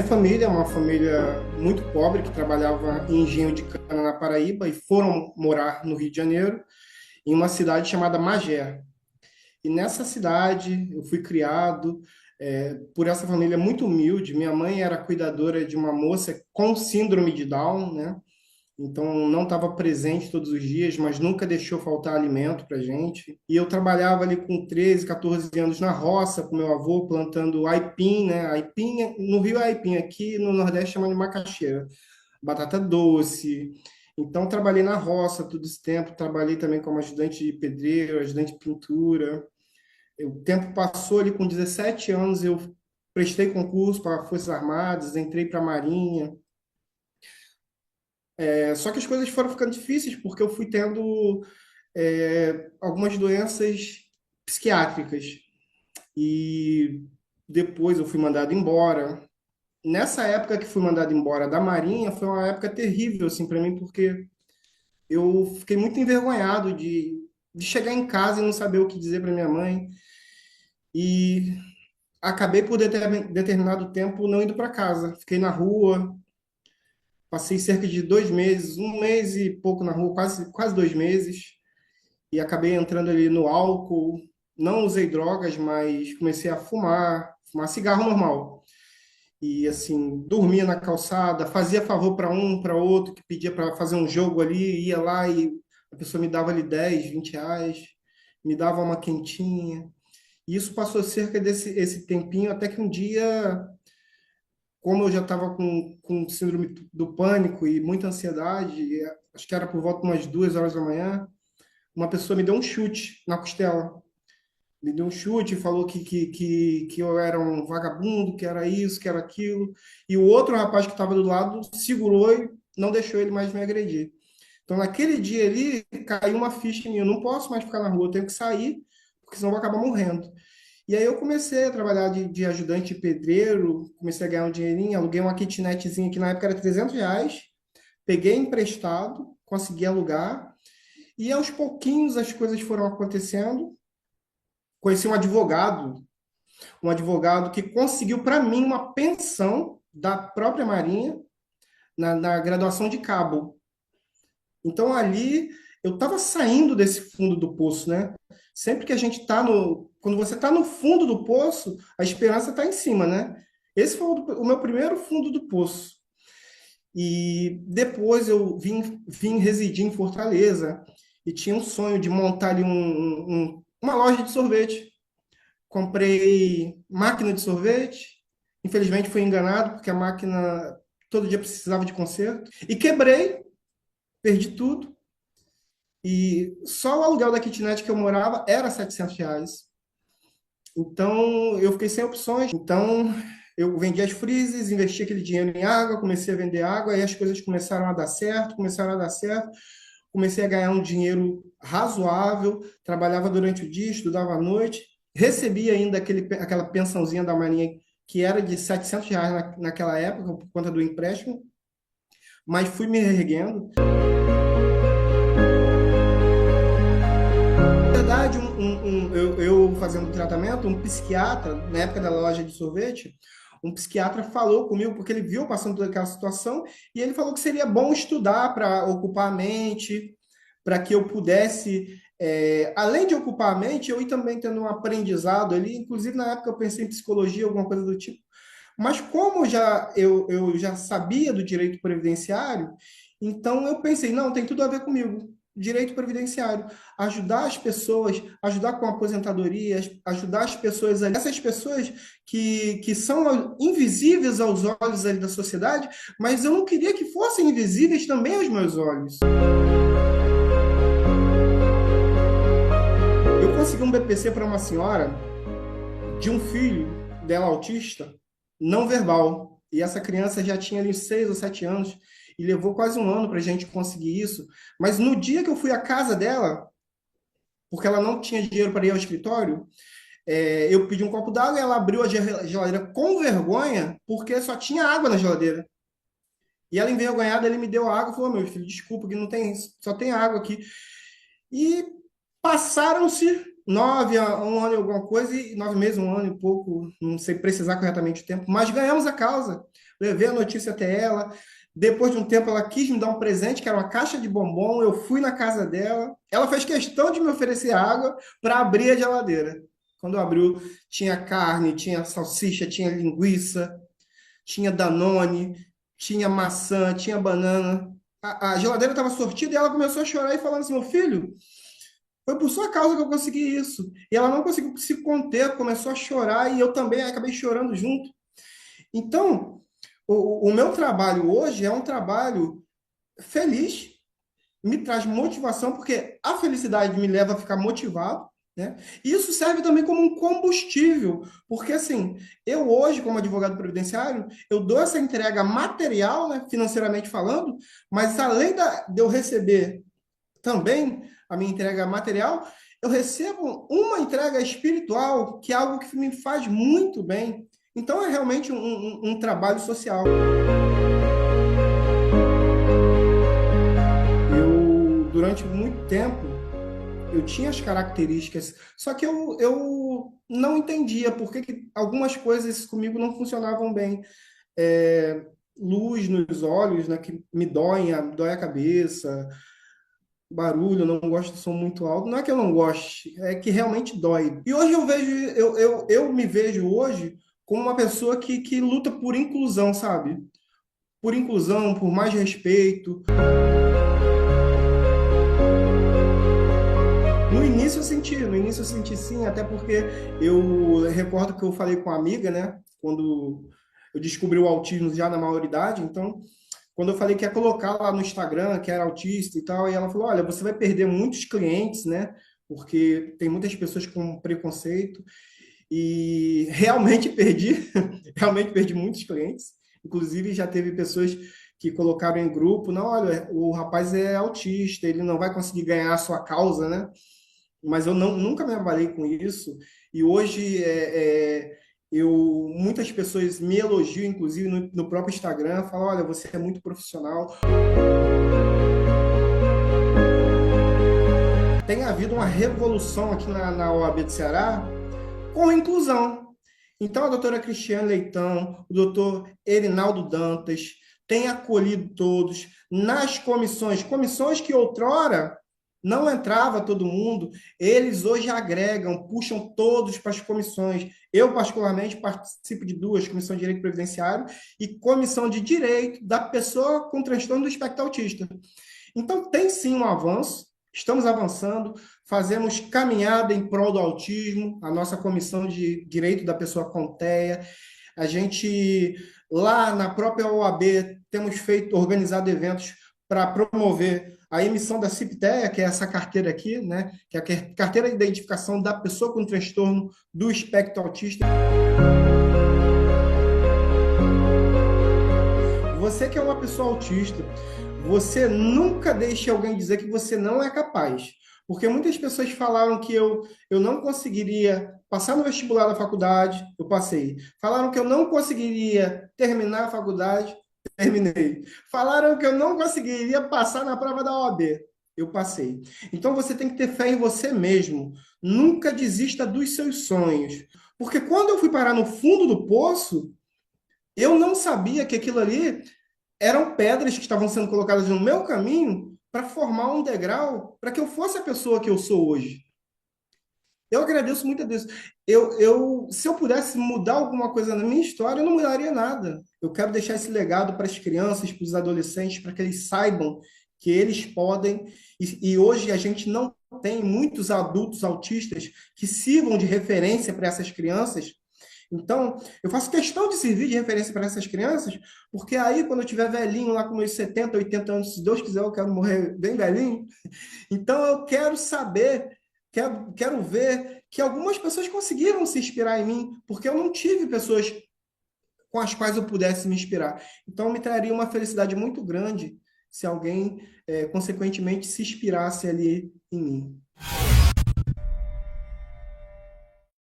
família é uma família muito pobre que trabalhava em engenho de cana na Paraíba e foram morar no Rio de Janeiro, em uma cidade chamada Magé. E nessa cidade eu fui criado por essa família muito humilde. Minha mãe era cuidadora de uma moça com síndrome de Down, né? Então não estava presente todos os dias, mas nunca deixou faltar alimento para gente. E eu trabalhava ali com 13, 14 anos na roça com meu avô, plantando aipim, né? Aipim, no Rio é aipim, aqui no Nordeste chama de macaxeira, batata doce. Então trabalhei na roça todo esse tempo, trabalhei também como ajudante de pedreiro, ajudante de pintura. O tempo passou ali com 17 anos, eu prestei concurso para Forças Armadas, entrei para a Marinha. Só que as coisas foram ficando difíceis porque eu fui tendo algumas doenças psiquiátricas e depois eu fui mandado embora. Nessa época que fui mandado embora da Marinha foi uma época terrível assim para mim porque eu fiquei muito envergonhado de chegar em casa e não saber o que dizer para minha mãe e acabei por determinado tempo não indo para casa. Fiquei na rua, passei cerca de 2 meses, um mês e pouco na rua, quase 2 meses. E acabei entrando ali no álcool. Não usei drogas, mas comecei a fumar cigarro normal. E assim, dormia na calçada, fazia favor para um, para outro, que pedia para fazer um jogo ali, ia lá e a pessoa me dava ali 10, R$ 20, me dava uma quentinha. E isso passou cerca desse esse tempinho, até que um dia, como eu já estava com síndrome do pânico e muita ansiedade, acho que era por volta de umas 2 horas da manhã, uma pessoa me deu um chute na costela. Me deu um chute, falou que eu era um vagabundo, que era isso, que era aquilo. E o outro rapaz que estava do lado segurou e não deixou ele mais me agredir. Então, naquele dia ali, caiu uma ficha em mim. Eu não posso mais ficar na rua, eu tenho que sair, porque senão eu vou acabar morrendo. E aí eu comecei a trabalhar de ajudante de pedreiro, comecei a ganhar um dinheirinho, aluguei uma kitnetzinha que na época era R$ 300, peguei emprestado, consegui alugar, e aos pouquinhos as coisas foram acontecendo. Conheci um advogado que conseguiu para mim uma pensão da própria Marinha na graduação de cabo. Então ali eu estava saindo desse fundo do poço, né? Sempre que a gente está no, quando você está no fundo do poço, a esperança está em cima, né? Esse foi o meu primeiro fundo do poço. E depois eu vim residir em Fortaleza e tinha um sonho de montar ali uma loja de sorvete. Comprei máquina de sorvete. Infelizmente fui enganado porque a máquina todo dia precisava de conserto. E quebrei, perdi tudo. E só o aluguel da kitnet que eu morava era R$ 700. Então eu fiquei sem opções. Então eu vendi as freezes, investi aquele dinheiro em água, comecei a vender água, e as coisas começaram a dar certo, começaram a dar certo. Comecei a ganhar um dinheiro razoável, trabalhava durante o dia, estudava à noite, recebia ainda aquela pensãozinha da Marinha, que era de R$ 700 naquela época, por conta do empréstimo, mas fui me erguendo. Na verdade, eu fazendo tratamento, um psiquiatra, na época da loja de sorvete, um psiquiatra falou comigo, porque ele viu eu passando por aquela situação, e ele falou que seria bom estudar para ocupar a mente, para que eu pudesse, além de ocupar a mente, eu ir também tendo um aprendizado ali. Inclusive, na época, eu pensei em psicologia, alguma coisa do tipo. Mas como eu já sabia do direito previdenciário, então eu pensei, não, tem tudo a ver comigo. Direito previdenciário, ajudar as pessoas, ajudar com aposentadoria, ajudar as pessoas ali, essas pessoas que são invisíveis aos olhos ali da sociedade, mas eu não queria que fossem invisíveis também aos meus olhos. Eu consegui um BPC para uma senhora de um filho dela autista não verbal. E essa criança já tinha ali 6 ou 7 anos e levou quase um ano para a gente conseguir isso. Mas no dia que eu fui à casa dela, porque ela não tinha dinheiro para ir ao escritório, eu pedi um copo d'água e ela abriu a geladeira com vergonha, porque só tinha água na geladeira. E ela, envergonhada, ele me deu a água e falou: meu filho, desculpa que não tem, só tem água aqui. E passaram-se 9 um ano e alguma coisa, e 9 meses, um ano e pouco, não sei precisar corretamente o tempo, mas ganhamos a causa. levei a notícia até ela. Depois de um tempo, ela quis me dar um presente, que era uma caixa de bombom. Eu fui na casa dela. Ela fez questão de me oferecer água para abrir a geladeira. Quando abriu, tinha carne, tinha salsicha, tinha linguiça, tinha Danone, tinha maçã, tinha banana. A geladeira estava sortida e ela começou a chorar e falando assim: meu filho, foi por sua causa que eu consegui isso. E ela não conseguiu se conter, começou a chorar e eu também acabei chorando junto. Então, o meu trabalho hoje é um trabalho feliz, me traz motivação, porque a felicidade me leva a ficar motivado, né? E isso serve também como um combustível, porque assim, eu hoje, como advogado previdenciário, eu dou essa entrega material, né, financeiramente falando, mas além de eu receber também a minha entrega material, eu recebo uma entrega espiritual, que é algo que me faz muito bem. Então, é realmente um trabalho social. Durante muito tempo, eu tinha as características, só que eu não entendia por que algumas coisas comigo não funcionavam bem. Luz nos olhos, né, que me dói a cabeça, barulho, eu não gosto de som muito alto. Não é que eu não goste, é que realmente dói. E hoje eu me vejo hoje como uma pessoa que luta por inclusão, sabe? Por inclusão, por mais respeito. No início eu senti sim, até porque eu recordo que eu falei com uma amiga, né? Quando eu descobri o autismo já na maioridade, então, quando eu falei que ia colocar lá no Instagram que era autista e tal, e ela falou: olha, você vai perder muitos clientes, né? Porque tem muitas pessoas com preconceito, e realmente perdi, realmente perdi muitos clientes. Inclusive, já teve pessoas que colocaram em grupo: não, olha, o rapaz é autista, ele não vai conseguir ganhar a sua causa, né? Mas eu nunca me abalei com isso. E hoje muitas pessoas me elogiam, inclusive no próprio Instagram, falam: olha, você é muito profissional. Tem havido uma revolução aqui na OAB do Ceará com a inclusão. Então, a doutora Cristiane Leitão, o doutor Erinaldo Dantas, têm acolhido todos nas comissões que outrora não entrava todo mundo, eles hoje agregam, puxam todos para as comissões. Eu, particularmente, participo de duas: Comissão de Direito Previdenciário e Comissão de Direito da Pessoa com Transtorno do Espectro Autista. Então, tem sim um avanço, estamos avançando, fazemos caminhada em prol do autismo, a nossa Comissão de Direito da Pessoa com TEA. A gente, lá na própria OAB, temos organizado eventos para promover a emissão da CIPTEA, que é essa carteira aqui, né, que é a carteira de identificação da pessoa com transtorno do espectro autista. Você que é uma pessoa autista, você nunca deixe alguém dizer que você não é capaz. Porque muitas pessoas falaram que eu não conseguiria passar no vestibular da faculdade, eu passei. Falaram que eu não conseguiria terminar a faculdade, terminei. Falaram que eu não conseguiria passar na prova da OAB, eu passei. Então você tem que ter fé em você mesmo. Nunca desista dos seus sonhos. Porque quando eu fui parar no fundo do poço, eu não sabia que aquilo ali eram pedras que estavam sendo colocadas no meu caminho para formar um degrau para que eu fosse a pessoa que eu sou hoje. Eu agradeço muito a Deus. Se eu pudesse mudar alguma coisa na minha história, eu não mudaria nada. Eu quero deixar esse legado para as crianças, para os adolescentes, para que eles saibam que eles podem. E hoje a gente não tem muitos adultos autistas que sirvam de referência para essas crianças. Então, eu faço questão de servir de referência para essas crianças, porque aí, quando eu tiver velhinho, lá com meus 70, 80 anos, se Deus quiser, eu quero morrer bem velhinho. Então, eu quero saber, quero ver que algumas pessoas conseguiram se inspirar em mim, porque eu não tive pessoas com as quais eu pudesse me inspirar. Então, me traria uma felicidade muito grande se alguém, consequentemente, se inspirasse ali em mim.